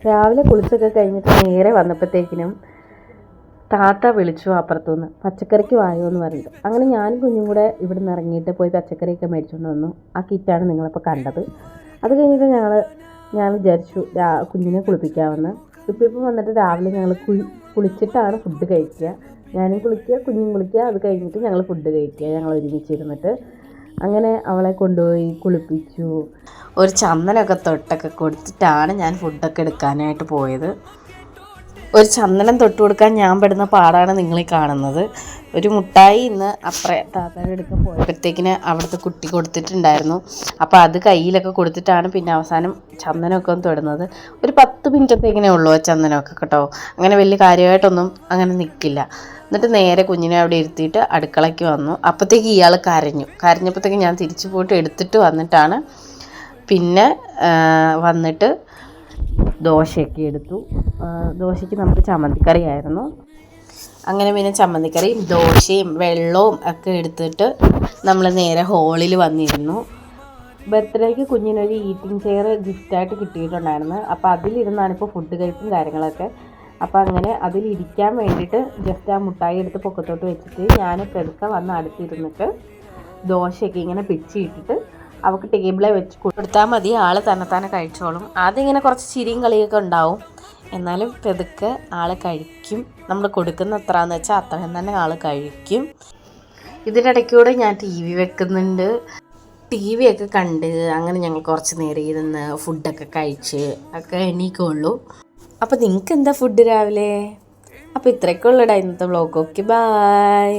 രാവിലെ കുളിച്ചൊക്കെ കഴിഞ്ഞിട്ട് നേരെ വന്നപ്പോഴത്തേക്കിനും താത്ത വിളിച്ചു അപ്പുറത്തുനിന്ന്, പച്ചക്കറിക്ക് വായോ എന്ന് പറഞ്ഞിട്ട്. അങ്ങനെ ഞാനും കുഞ്ഞും കൂടെ ഇവിടെ നിന്ന് ഇറങ്ങിയിട്ട് പോയി പച്ചക്കറിയൊക്കെ മേടിച്ചുകൊണ്ട് വന്നു. ആ കിറ്റാണ് നിങ്ങളിപ്പോൾ കണ്ടത്. അത് കഴിഞ്ഞിട്ട് ഞാൻ വിചാരിച്ചു കുഞ്ഞിനെ കുളിപ്പിക്കാമെന്ന്. ഇപ്പം വന്നിട്ട് രാവിലെ ഞങ്ങൾ കുളിച്ചിട്ടാണ് ഫുഡ് കഴിക്കുക. ഞാനും കുളിക്കുക, കുഞ്ഞും കുളിക്കുക. അത് കഴിഞ്ഞിട്ട് ഞങ്ങൾ ഫുഡ് കഴിക്കുക, ഞങ്ങൾ ഒരുമിച്ചിരുന്നിട്ട്. അങ്ങനെ അവളെ കൊണ്ടുപോയി കുളിപ്പിച്ചു. ഒരു ചന്ദനമൊക്കെ തൊട്ടൊക്കെ കൊടുത്തിട്ടാണ് ഞാൻ ഫുഡൊക്കെ എടുക്കാനായിട്ട് പോയത്. ഒരു ചന്ദനം തൊട്ട് കൊടുക്കാൻ ഞാൻ പെടുന്ന പാടാണ് നിങ്ങളീ കാണുന്നത്. ഒരു മുട്ടായി ഇന്ന് അപ്പുറേ താത്താൻ്റെ അടുത്ത് പോയപ്പോഴത്തേക്കിന് അവിടുത്തെ കുട്ടി കൊടുത്തിട്ടുണ്ടായിരുന്നു. അപ്പോൾ അത് കയ്യിലൊക്കെ കൊടുത്തിട്ടാണ് പിന്നെ അവസാനം ചന്ദനമൊക്കെ ഒന്ന് തൊടുന്നത്. ഒരു 10 മിനിറ്റത്തേക്കിനേ ഉള്ളൂ ആ ചന്ദനമൊക്കെ കേട്ടോ. അങ്ങനെ വലിയ കാര്യമായിട്ടൊന്നും അങ്ങനെ നിൽക്കില്ല. എന്നിട്ട് നേരെ കുഞ്ഞിനെ അവിടെ ഇരുത്തിയിട്ട് അടുക്കളയ്ക്ക് വന്നു. അപ്പോഴത്തേക്ക് ഇയാൾ കരഞ്ഞപ്പോഴത്തേക്ക് ഞാൻ തിരിച്ചു പോയിട്ട് എടുത്തിട്ട് വന്നിട്ടാണ് പിന്നെ വന്നിട്ട് ദോശയൊക്കെ എടുത്തു. ദോശയ്ക്ക് നമുക്ക് ചമ്മന്തിക്കറി ആയിരുന്നു. അങ്ങനെ പിന്നെ ചമ്മന്തിക്കറിയും ദോശയും വെള്ളവും ഒക്കെ എടുത്തിട്ട് നമ്മൾ നേരെ ഹോളിൽ വന്നിരുന്നു. ബർത്ത്ഡേക്ക് കുഞ്ഞിനൊരു ഈറ്റിംഗ് ചെയർ ഗിഫ്റ്റായിട്ട് കിട്ടിയിട്ടുണ്ടായിരുന്നു. അപ്പോൾ അതിലിരുന്നാണ് ഇപ്പോൾ ഫുഡ് കഴിപ്പും കാര്യങ്ങളൊക്കെ. അപ്പോൾ അങ്ങനെ അതിലിരിക്കാൻ വേണ്ടിയിട്ട് ജസ്റ്റ് ആ മുട്ടായി എടുത്ത് പൊക്കത്തോട്ട് വെച്ചിട്ട് ഞാൻ പെരുക്കെ വന്ന് അടുത്തിരുന്നിട്ട് ദോശയൊക്കെ ഇങ്ങനെ പിച്ചിട്ടിട്ട് അവൾക്ക് ടേബിളെ വെച്ച് കൊടുത്താൽ മതി, ആൾ തന്നെ കഴിച്ചോളും. ആദ്യം ഇങ്ങനെ കുറച്ച് ചിരിയും കളിയൊക്കെ ഉണ്ടാവും, എന്നാലും പെതുക്കെ ആൾ കഴിക്കും. നമ്മൾ കൊടുക്കുന്ന എത്രയാണെന്ന് വെച്ചാൽ അത്രയും തന്നെ ആൾ കഴിക്കും. ഇതിനിടയ്ക്കൂടെ ഞാൻ TV വെക്കുന്നുണ്ട്. TV ഒക്കെ കണ്ട് അങ്ങനെ ഞങ്ങൾ കുറച്ച് നേരം ഇരുന്ന് ഫുഡൊക്കെ കഴിച്ച് ഒക്കെ എണീക്കുള്ളൂ. അപ്പോൾ നിങ്ങൾക്ക് എന്താ ഫുഡ് രാവിലെ? അപ്പോൾ ഇത്രയൊക്കെ ഉള്ളൂ ഇന്നത്തെ വ്ളോഗ്. Okay, by.